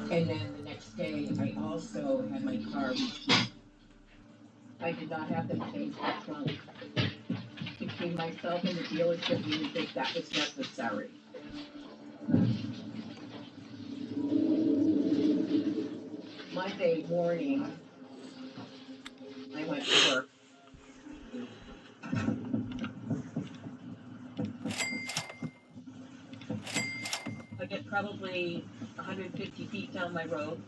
And then the next day, I also had my car. I did not have them change the trunk. Between myself and the dealership, we didn't think that was necessary. Monday morning, I went to work. I get probably 150 feet down my road,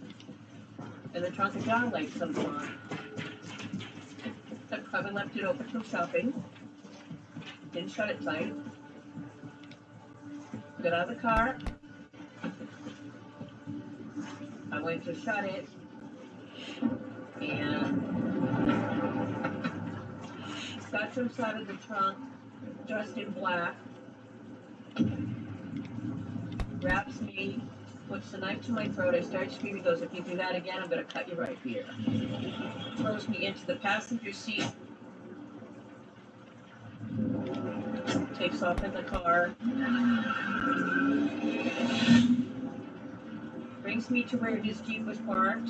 and the trunk of John lights comes on. I probably left it open from shopping, didn't shut it tight. Got out of the car, I went to shut it, and Scott jumps out of the trunk, dressed in black, grabs me, puts the knife to my throat. I start screaming, goes, if you do that again, I'm going to cut you right here. Throws me into the passenger seat, takes off in the car, brings me to where his Jeep was parked.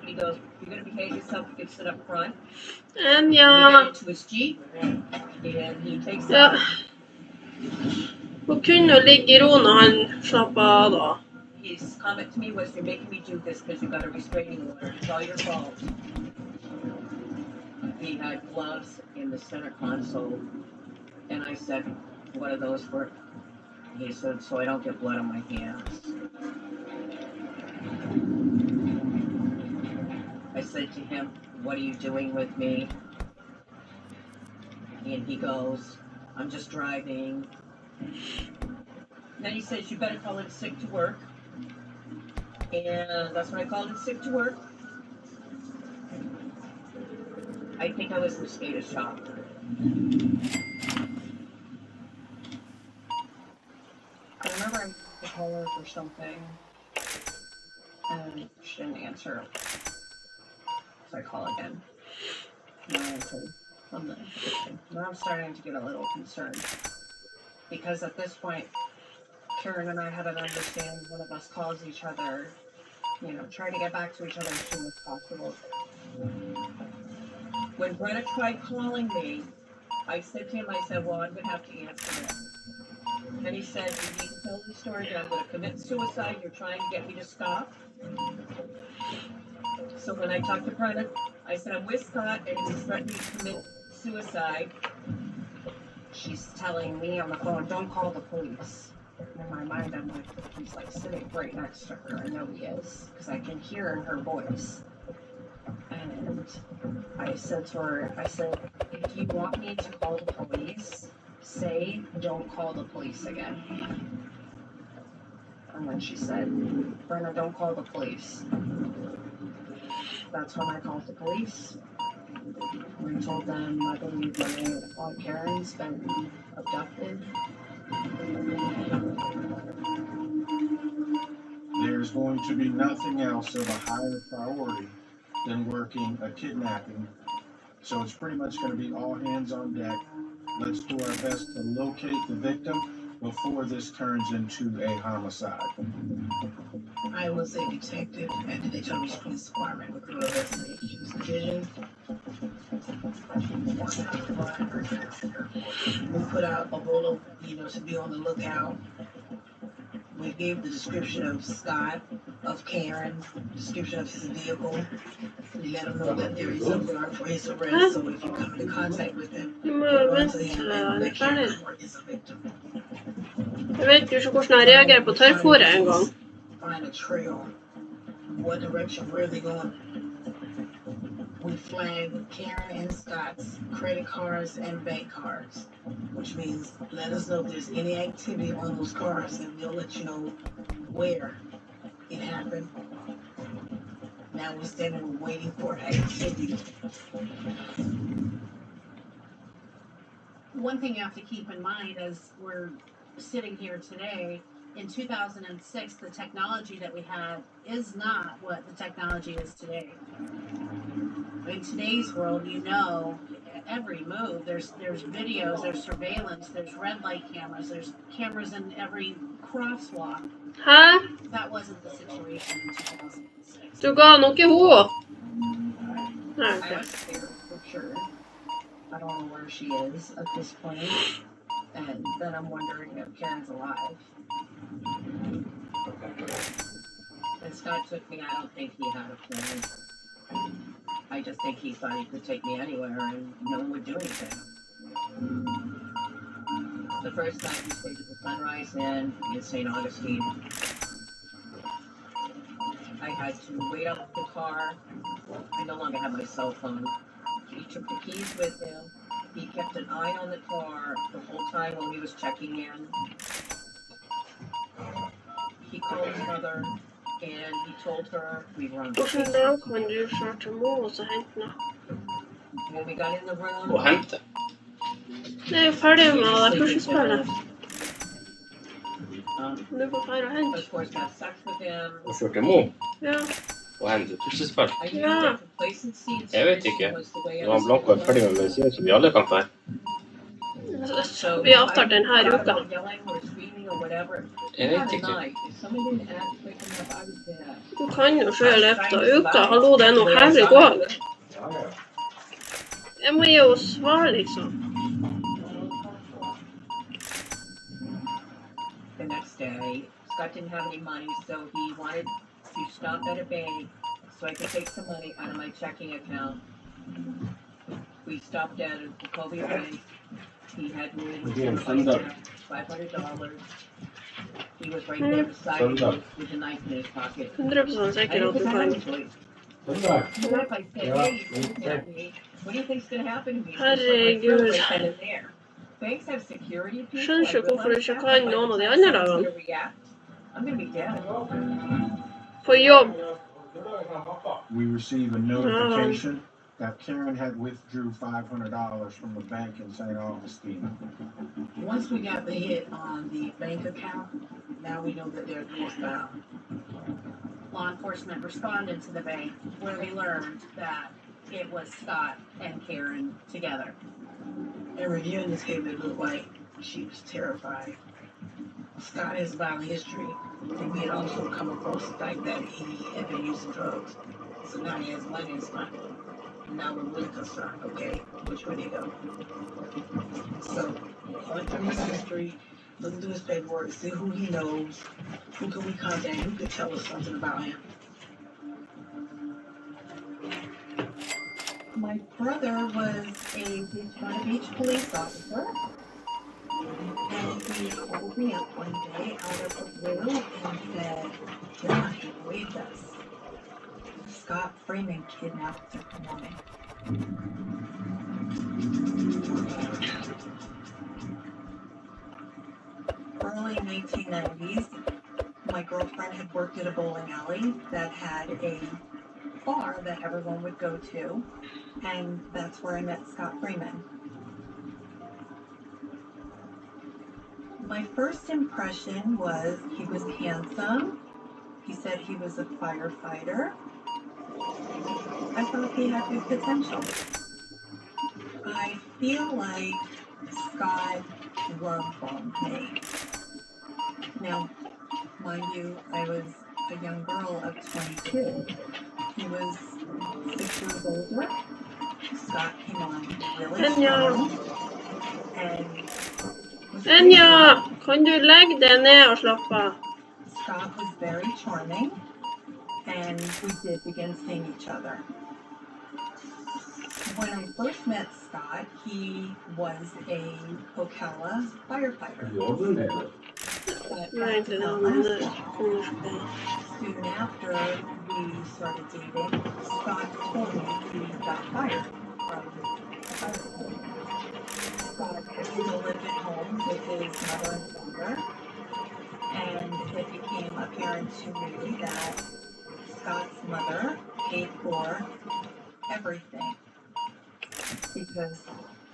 He goes, you're going to behave yourself, you can sit up front. We get into his Jeep, and he takes off. Hun kunne ligge i ro når han slapper av da. His comment to me was, you're making me do this because you got a restraining order. It's all your fault. He had gloves in the center console, and I said, what are those for? He said, so I don't get blood on my hands. I said to him, what are you doing with me? And he goes, I'm just driving. Then he says, you better call in sick to work. And that's when I called in sick to work. I think I was in a state of shock. I remember I called her for something, and she didn't answer. So I call again. No answer. Now I'm starting to get a little concerned. Because at this point, Karen and I had an understanding. One of us calls each other, try to get back to each other as soon as possible. When Brenna tried calling me, I said to him, I said, well, I'm going to have to answer it. And he said, you need to tell the story that I'm going to commit suicide. You're trying to get me to stop. So when I talked to Brenna, I said, I'm with Scott, and he's threatening to commit suicide. She's telling me on the phone, don't call the police. In my mind, I'm like, he's like sitting right next to her. I know he is, because I can hear in her voice. And I said to her, if you want me to call the police, say, don't call the police again. And then she said, Brenna, don't call the police. That's when I called the police. We told them, I believe, my Aunt Karen's been abducted. There's going to be nothing else of a higher priority than working a kidnapping. So it's pretty much going to be all hands on deck. Let's do our best to locate the victim before this turns into a homicide. I was a detective at the Daytona Beach Police Department with the Investigations Division. We put out a bolo, to be on the lookout. We gave the description of Scott, of Karen, description of his vehicle. We let him know that there is a warrant for his arrest, so if you come into contact with him, run to him and let Karen report is a victim. Jeg vet jo ikke hvordan jeg reagerer på tørrfôret en gang. Find a trail. What direction? Where are they going? We flagged Karen and Scott's credit cards and bank cards, which means let us know if there's any activity on those cards, and we'll let you know where it happened. Now we're standing waiting for activity. One thing you have to keep in mind as we're sitting here today, in 2006, the technology that we had is not what the technology is today. In today's world, every move, there's videos, there's surveillance, there's red light cameras, there's cameras in every crosswalk. Hæ? That wasn't the situation in 2006. Du ga noe henne? Nei, I ok. was scared for sure. I don't know where she is at this point. And then I'm wondering if Karen's alive. When Scott took me, I don't think he had a plan. I just think he thought he could take me anywhere and no one would do anything. The first night we stayed at the Sunrise Inn in St. Augustine. I had to wait up the car. I no longer have my cell phone. He took the keys with him. He kept an eye on the car the whole time while he was checking in. He called his mother and he told her we were on Hvordan vacation. da kan du kjøre til mor og så hente henne? When we got in the room, Og hente. Det er jo ferdig med det we puslespillet. sleep Du får feire og hente. of course, have sex with him. Og kjøre til mor Ja. og hente puslespill. I knew Yeah. that complacency and Jeg vet submission ikke. was the way I Når was han Blanco er ferdig med medisin, så vi alle kan få. So Vi avtalte denne I got uka. out yelling or screaming or whatever. Jeg That vet ikke. night, if somebody didn't act quick enough, I was dead. Du kan jo kjøre i løpet av uka. Hallo, det er noe her i går. Jeg må gi henne svar, liksom. The next day, Scott didn't have any money, so he wanted to stop at a bank so I could take some money out of my checking account. We stopped at a Wachovia Bank. He had me $500. He was right there beside me with a knife in his pocket. 100% I sikker didn't at du think I kan. had a choice. What if I said, hey, you're looking at me? What do you think's gonna happen to me? Herregud. Right then and there. Banks have security people. Skjønner ikke I hvorfor du realize ikke that, kan but noen av de by the andre time someone's dagene. gonna react, I'm gonna be dead. På jobb. We received a notification that Karen had withdrew $500 from the bank in St. Augustine. Once we got the hit on the bank account, now we know that they're northbound. Law enforcement responded to the bank where we learned that it was Scott and Karen together. And reviewing this case, it looked like she was terrified. Scott has a violent history, and we had also come across the fact that he had been using drugs. So now he has money in his pocket. And now we're really concerned, okay, which way they go. So, going through his history, looking through his paperwork, see who he knows, who can we contact, who could tell us something about him. My brother was a Daytona Beach police officer, And he called me up one day out of the blue and said, "You're not gonna believe this. Scott Freeman kidnapped a woman." Early 1990s, my girlfriend had worked at a bowling alley that had a bar that everyone would go to, and that's where I met Scott Freeman. My first impression was he was handsome. He said he was a firefighter. I thought he had good potential. I feel like Scott love bombed me. Now, mind you, I was a young girl of 22. He was 6 years older. Scott came on really strong. And Enja, kan du legge deg ned og slappe av? Scott was very charming, and we did begin seeing each other. When I first met Scott, he was a Ocala firefighter. But Nei, that egentlig did det not var last det. long. Soon after we started dating, Scott told me he got fired from the fire department. Scott still lived at home with his mother and father, and it became apparent to me that Scott's mother paid for everything because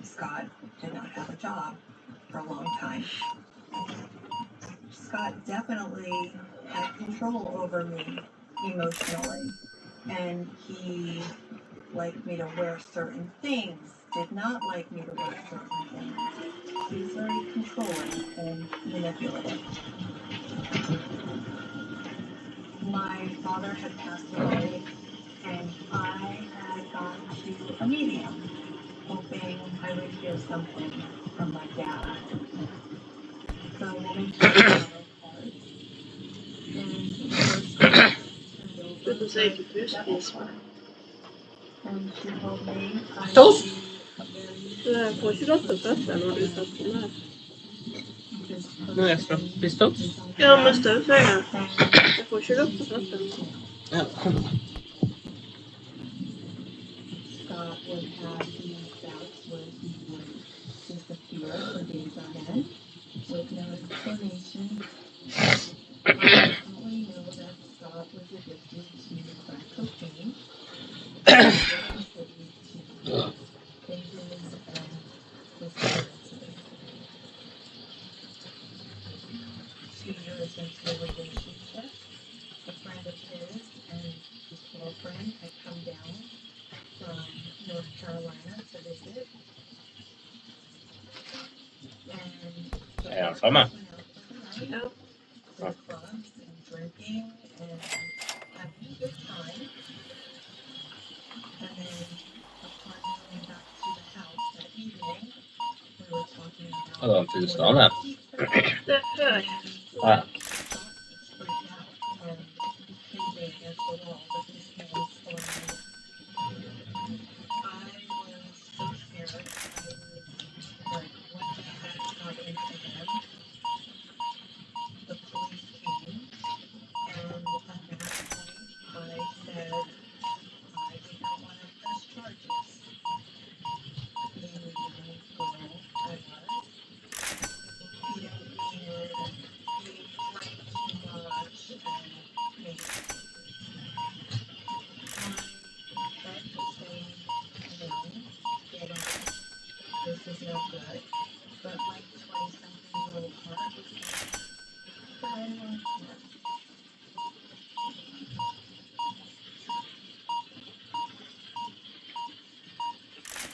Scott did not have a job for a long time. Scott definitely had control over me emotionally, and he liked me to wear certain things, did not like me to wear certain things. He's very controlling and manipulative. My father had passed away, and I had gone to a medium, hoping I would hear something from my dad. The woman took a tarot card, and the first one turned over Du får säga att du spiser. and she told me I would Toast? be a very Du får ikke lov til å prøve når du satt på den her. Nu är jag så. Visst toast? Ja, men støvsuger. Jeg får ikke lov til å prøve den. Ja. Scott would have these bouts where he would disappear for days on end with no explanation. I definitely know that Scott was addicted to crack cocaine. To faces and disappearances. 2 years into the relationship, a friend of his and his girlfriend had come down from North Carolina to visit. And the Ja, parties samma. went out for the night, to the clubs and drinking and having a good time. And then upon going back to the house that evening, we were talking about Ja, det finns någon här. Det er før. Ja. freaked out and pinned me against the wall with his hands on me. I was so scared. I was like, what the heck got into him? The police came, and at that point, I said I did not want to press charges. Being the young girl I was, he didn't mean it. He drank too much and made my head was saying, no, get out. This is no good. But my 20-something-year-old heart was like, but I want more.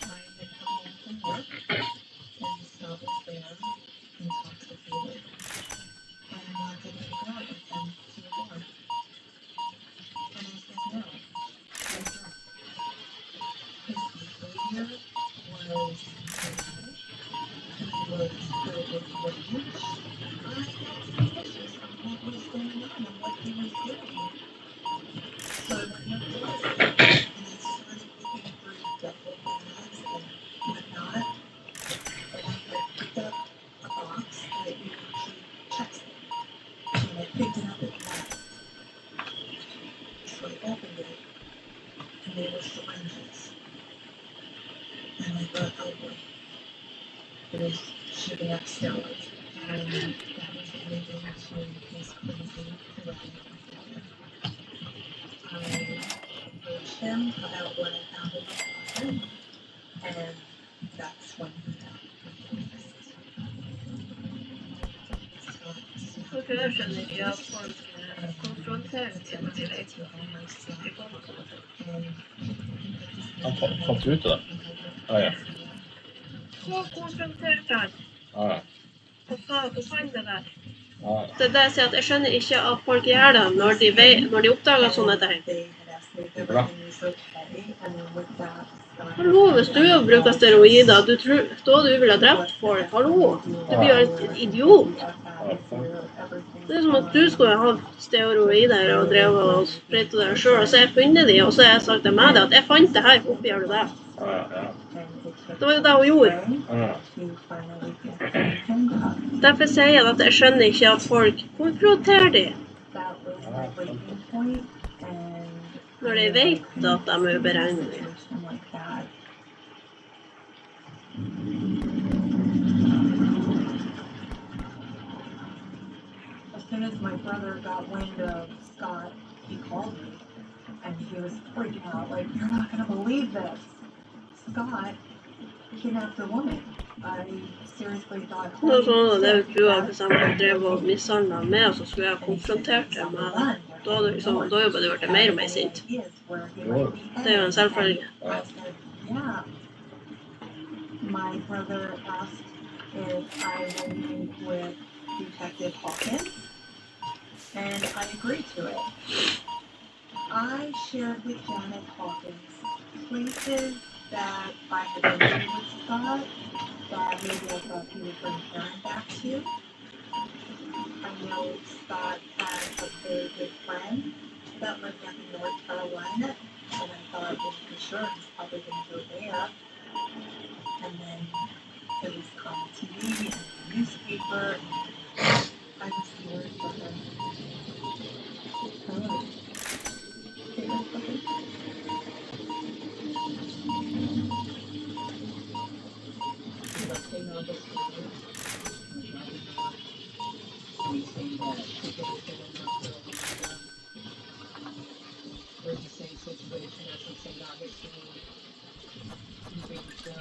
I had come home from work, and Scott was there, intoxicated, and I wanted to go out with him some more. And I said no. I was drunk. His behavior was erratic. He was filled with rage. I got suspicious of what was going on and what he was doing. So I went and looked at it, and I started looking through duffel bags and whatnot, and I had picked up a box that you can keep checks in, and I picked it up at the back. So I opened it, and they were syringes. And I thought, oh boy, it was shipping up steroids. And that was everything to his crazy, erratic behavior. I approached him about what I found in my closet, and that's when he got confused. For jeg skjønner ikke at folk konfronterer sine direkte. Han fant ut det. Ja, ja. Så konfronterte han. Ja, ja. Og fant det der. Ja, ja. Det er det jeg sier at jeg skjønner ikke at folk gjør det når de oppdager sånne ting. Det er bra. Hallo, hvis du bruker steroider, du tror da du vil ha drept folk, hallo, du blir jo en idiot. Det er som at du skulle ha steroider og drevet og sprøytet deg selv, og så har jeg funnet de, og så har jeg sagt til meg det, at jeg fant det her, hvorfor gjør du det? Ja, ja. Det var jo det hun gjorde. Ja, ja. Derfor sier jeg at jeg skjønner ikke at folk konfronterer de, når de vet at de er uberegnelige. As soon as my brother got wind of Scott, he called me, and he was freaking out, like, you're not gonna believe this. Scott kidnapped a woman. I seriously thought, Det var sånn at jeg tror at hvis han drev og mishandlet meg, så skulle jeg konfrontert dem med det. Da hadde liksom, da hadde det vært mer og mer sint. Det er jo en selvfølge. I said, yeah. My brother asked if I will meet with Detective Hawkins, and I agreed to it. I shared with Janet Hawkins places that I had visited with Scott that maybe I thought he would bring Karen back to. I know Scott had a very good friend that lived up in North Carolina, and I thought, well, for sure, he's probably going to go there. And then it was on TV and in the newspaper. I was scared for her. Oh. Okay, that's okay. Let's say no disclosure. We say that people who fit in North Carolina were in the same situation as in St. Augustine. You think so?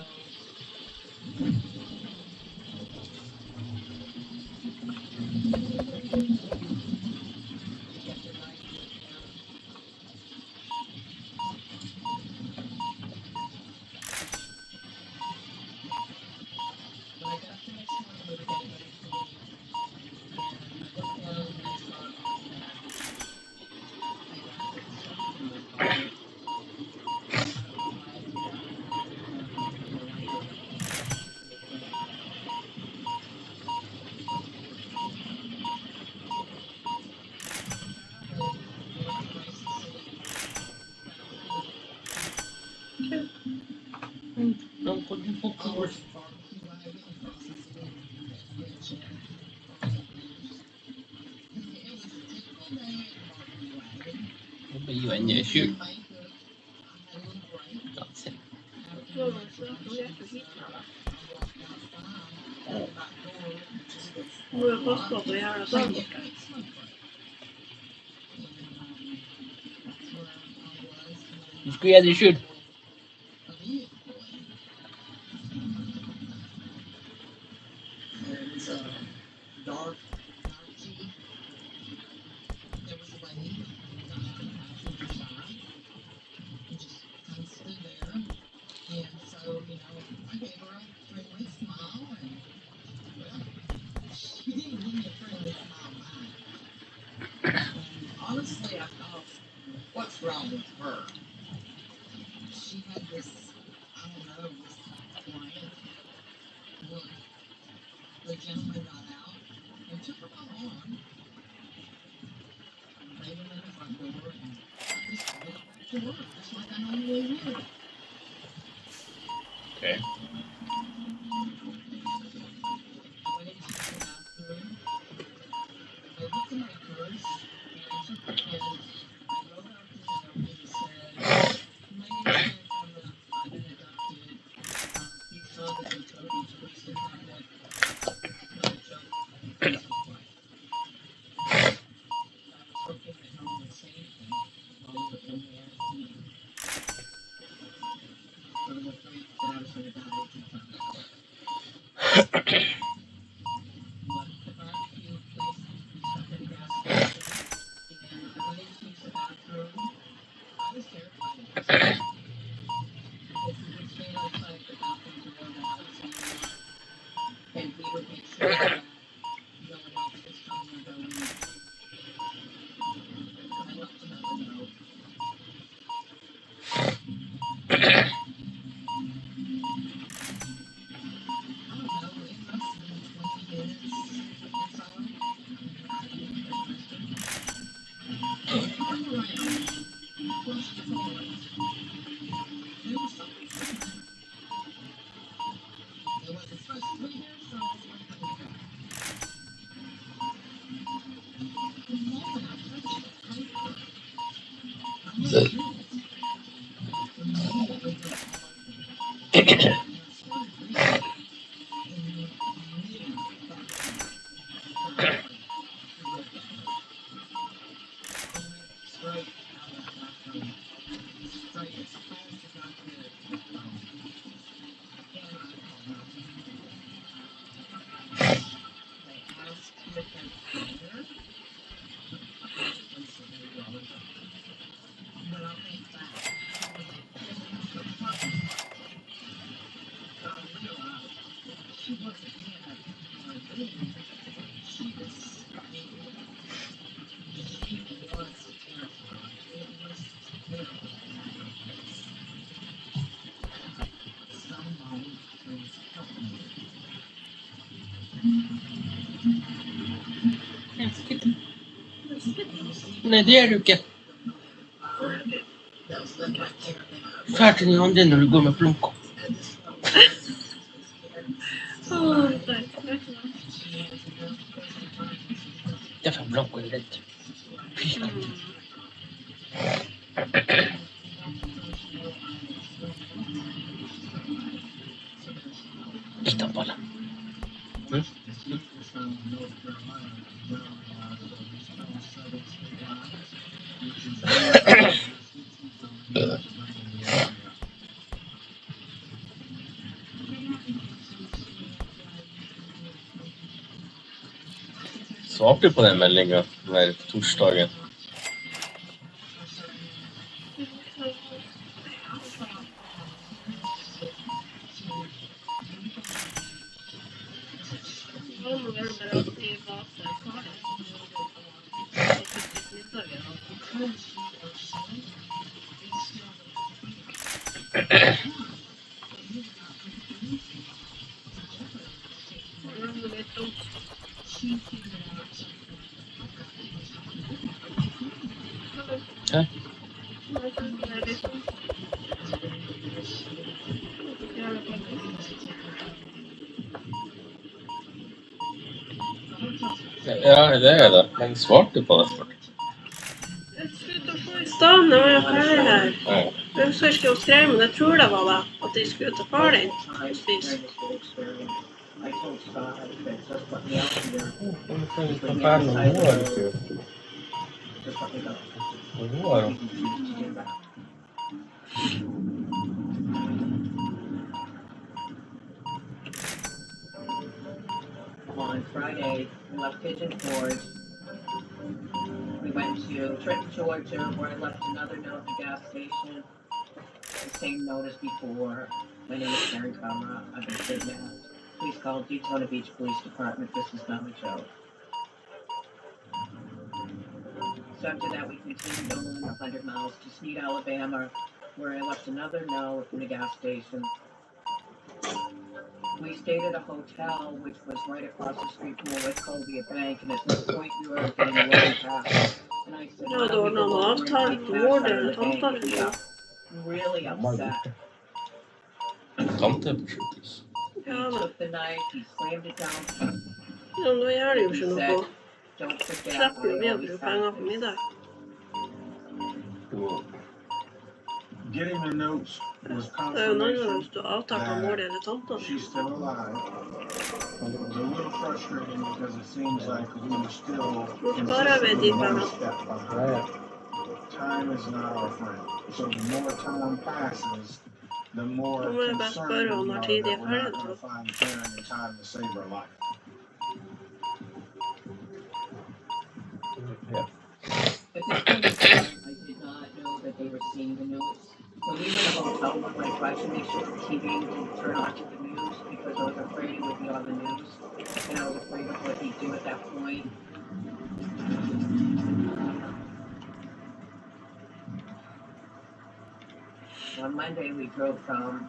Get your mind in account. But I got to make sure that we were getting ready to leave. And I looked down and I saw it on the back. I got it stuck in my car. I don't know why I did that. I have no idea. De kunde ju fått Our år. barbecue wagon across the street had been checked. It was a typical day at the barbecue wagon. Det blir ju en kyl. Makeup. I had a little break. Alltså. After Well, my it's not brunch, really and after so heat now. I walked outside to the back door, which was Nu är det kostbart att göra like så. a quick smoke break. And that's where I was when Du skulle ge dig kyl. a vehicle pulled in. It was a dark Jeep. There was a lady got out of the passenger side and just kind of stood there. And so, you know, I gave her a friendly smile and, well, she didn't give me a friendly smile back. And honestly, I thought, what's wrong with her? She had this, I don't know, this bland look. The gentleman got out and took her by the arm, laid him in the front door, and just went back to work, just like I normally would. Okay. Went into the bathroom. I looked at my purse, and I took the pen, I wrote out the note, and it said, "My name's Santana. I've been adopted. You saw the Kentucky Police Department. Not a joke. Please be quiet." I was hoping that no one would say anything while we were in there eating. But I'm afraid that I was going to die if you found out. But the barbecue place, we stopped at a gas station, and I went in to use the bathroom. I was terrified of this guy, because he would stand outside the bathroom door while I was in there, and he would make sure that no one else was coming or going. But I left another note. I don't know, it must have been 20 minutes or so. I didn't hear a question. And they come around, flushed forward. There was something for me. There wasn't supposed to be there, so where did it go? The moment I touched the paper, I went through it. Immediately went all open. And I started reading, and you knew that was firmly read that note. I went straight out of that bathroom, straight as fast as I could to the phone. And I called 911. They asked if they were there. Obviously said they were. But I think back, it was a pin in the pocket. Nei, det er du ikke. Fælt inn i hånden din når du går med plunko. Derfor er Blanco redd. Litt av ballen. Svarte du på den meldingen der på torsdagen? Hæ? Ja, det er det. Men svarte du på det? Jeg skulle få i stand, jeg var jo ferdig her. Ja. Jeg husker ikke å skrive, men jeg tror det var det, at de skulle ta far din og spise. I told Scott that just let me out here. Just let me know. On Friday, we left Pigeon Forge. We went to Trenton, Georgia, where I left another note at the gas station. The same note as before. My name is Karen Kamra. I've been kidnapped. Please call Daytona Beach Police Department. This is not a joke. So after that, we continued on 100 miles to Sneed, Alabama, where I left another note in the gas station. We stayed at a hotel, which was right across the street from the Westcovia Bank, and at this point, we were getting a loan pass. And I said, Ja, "How då do we har go någon over and avtalat take på cash out vården, of the bank?" tomtar. Yeah. Really upset. Tante på sjukhus. He Ja, men took the knife, he slammed it down. ja, då gör det ju inte He något. said, "Don't forget, Slipper I vi å always bruke have penger på this." middag. Getting the notes was Det er jo noe confirmation hvis du har avtalt med mor di eller tanta di. she's still alive. It was a little frustrating because it seems like we were still Bara vet consistently de one pengar. step behind. Time is not our friend. So the more time passes, the more Då må jag bara concerned spöra om we när are tid that är we're not färdig going då. to find Karen in time to save her life. Ja. At this point in time, I did not know that they were seeing the news. When we were in the hotel one night, I tried to make sure the TV didn't turn on to the news because I was afraid it would be on the news. And I was afraid of what he'd do at that point. On Monday, we drove from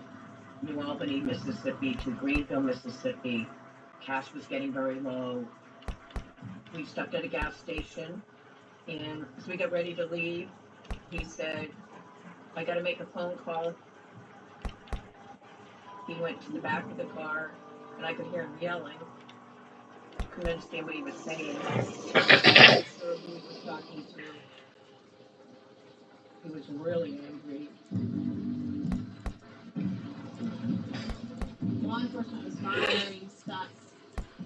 New Albany, Mississippi to Greenville, Mississippi. Cash was getting very low. We stopped at a gas station, and as we got ready to leave, he said, "I gotta make a phone call." He went to the back of the car, and I could hear him yelling. Couldn't understand what he was saying. I wasn't sure who he was talking to. He was really angry. Law enforcement was monitoring Scott's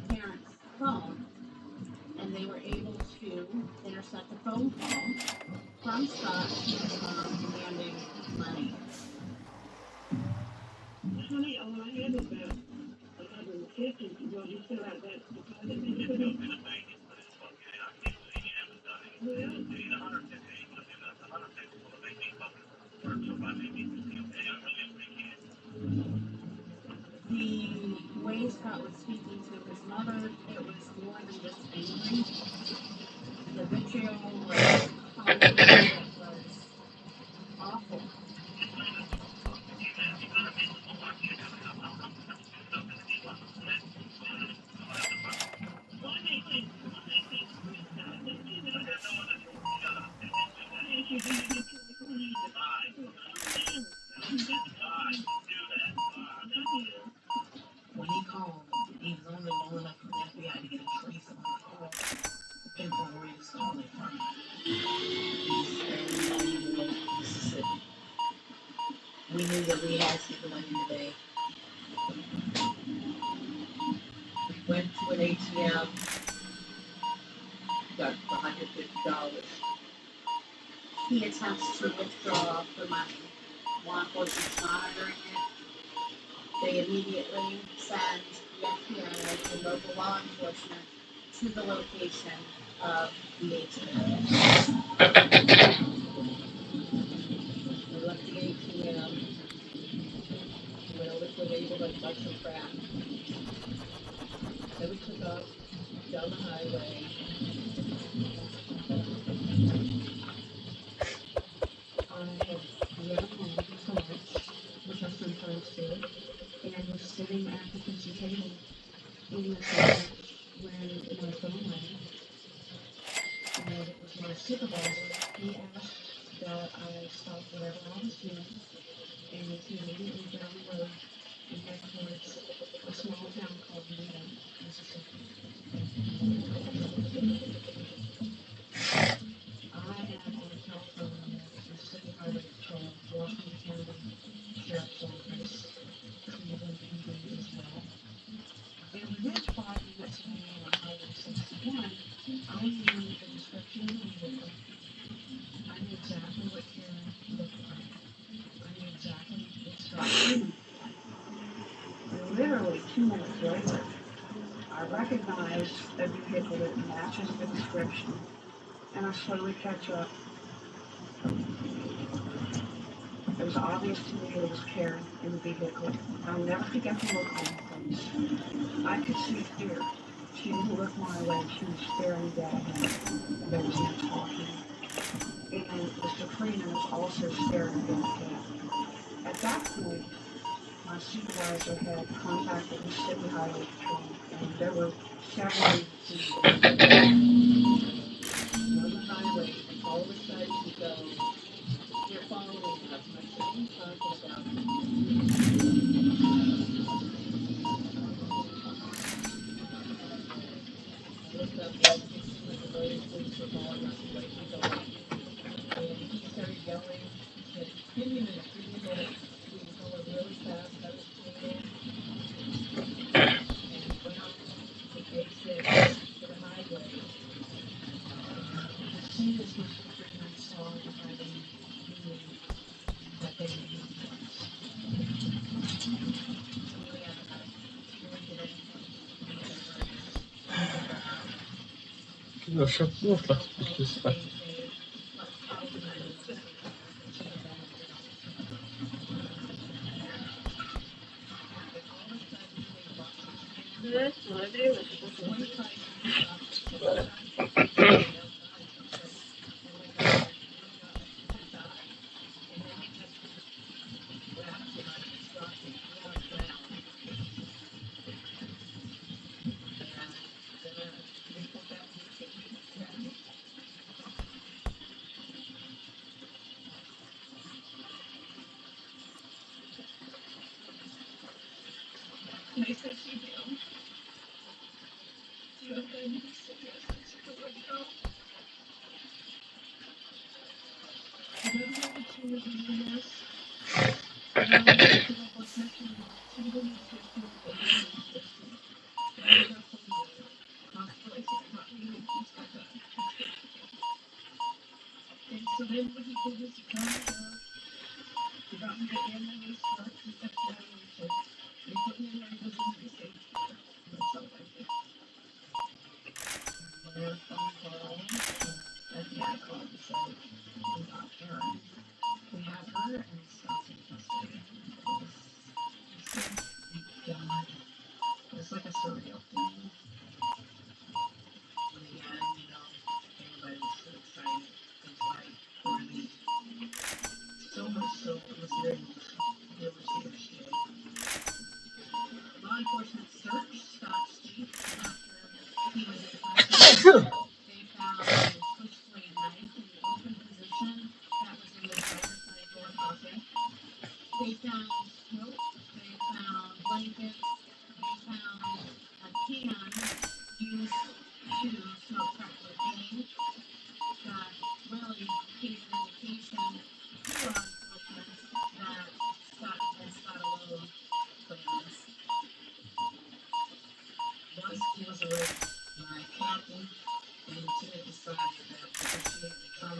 parents' phone, and they were able to intercept a phone call from Scott to his mom demanding money. Honey, all I had is about 150. Well, you still have that deposit you put in? The way Scott was speaking to his mother, it was more than just angry. The vitriol was constant, it was awful. When he called, he was only long enough for the FBI to get a trace on the call to pinpoint where he was calling from. He's in Mississippi. We knew that we had to go in today. Went to an ATM, got the $150. He attempts to withdraw the money. Law enforcement's monitoring it. They immediately send the FBI and local law enforcement to the location of the ATM. We left the ATM, went over to a neighbor and bought some crap. Then we took off down the highway. I had left home for lunch, which I sometimes do, and was sitting at the kitchen table eating a sandwich when my phone rang. And it was my supervisor. He asked that I stop whatever I was doing and to immediately down the road and head towards a small town called Newton, Mississippi. I am on the telephone with Mississippi Highway Patrol, Washington County Sheriff's Office, Cleveland PD as well. And within 5 minutes of being on Highway 61, I knew the description of the vehicle. I knew exactly what Karen looked like. I knew exactly its driver. Literally 2 minutes later, I recognized a vehicle that matches the description, and I slowly catch up. It was obvious to me that it was Karen in the vehicle. I'll never forget the look on her face. I could see fear. She didn't look my way. She was staring dead ahead. There was no talking. And Mr. Freeman was also staring dead ahead. At that point, my supervisor had contacted Mississippi Highway Patrol, and there were several people on the highway. All of a sudden, you go, "You're following us." I said, "What are you talking about?" I looked up and it seemed like the road police were following us away from the light. And he started yelling. He said, "Give me a minute, give me a minute." He was going really fast. I was speeding. And went off the exit to the highway. As soon as Mr. Freeman saw the highway, he knew that they were using us. Really automatic. Really did anything. Du har köpt någon slags businessback. Nej, det är väl They said she down. She was going to be sick as she could let go. I don't know if she was in the mess. I don't know if she was mentioning she was in the system, but she was in the system. I ended up on the hospitalization, not really, things like that. And so then what he did was he got me down. He got me to ambulance, got me to evaluation. They put me in there, he was in the safe. That's all I did. And then a phone call, FBI called and said, "We got Karen. We have her and Scott's in custody." It was, God, it was like a surreal thing. And again, everybody was so excited. It was like, really, so much so, it was very emotional. It was tears-shed. Law enforcement searched Scott's Jeep after he was in custody. They found a switchblade knife in the open position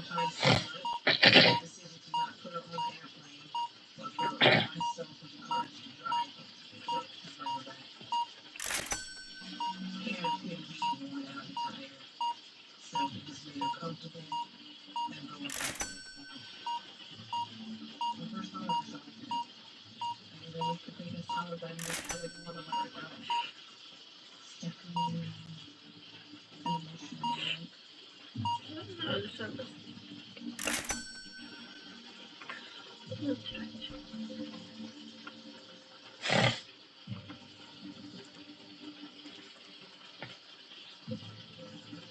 time summer, I decided to not put her on the airplane, but put her on myself in the car to drive to bring her back. Karen feels she worn out and tired, so we just made her comfortable and go with her. The first time I saw her, and then we could make us tell her that I didn't want to let her go. Stephanie, an emotional wreck. Ja, du kändes.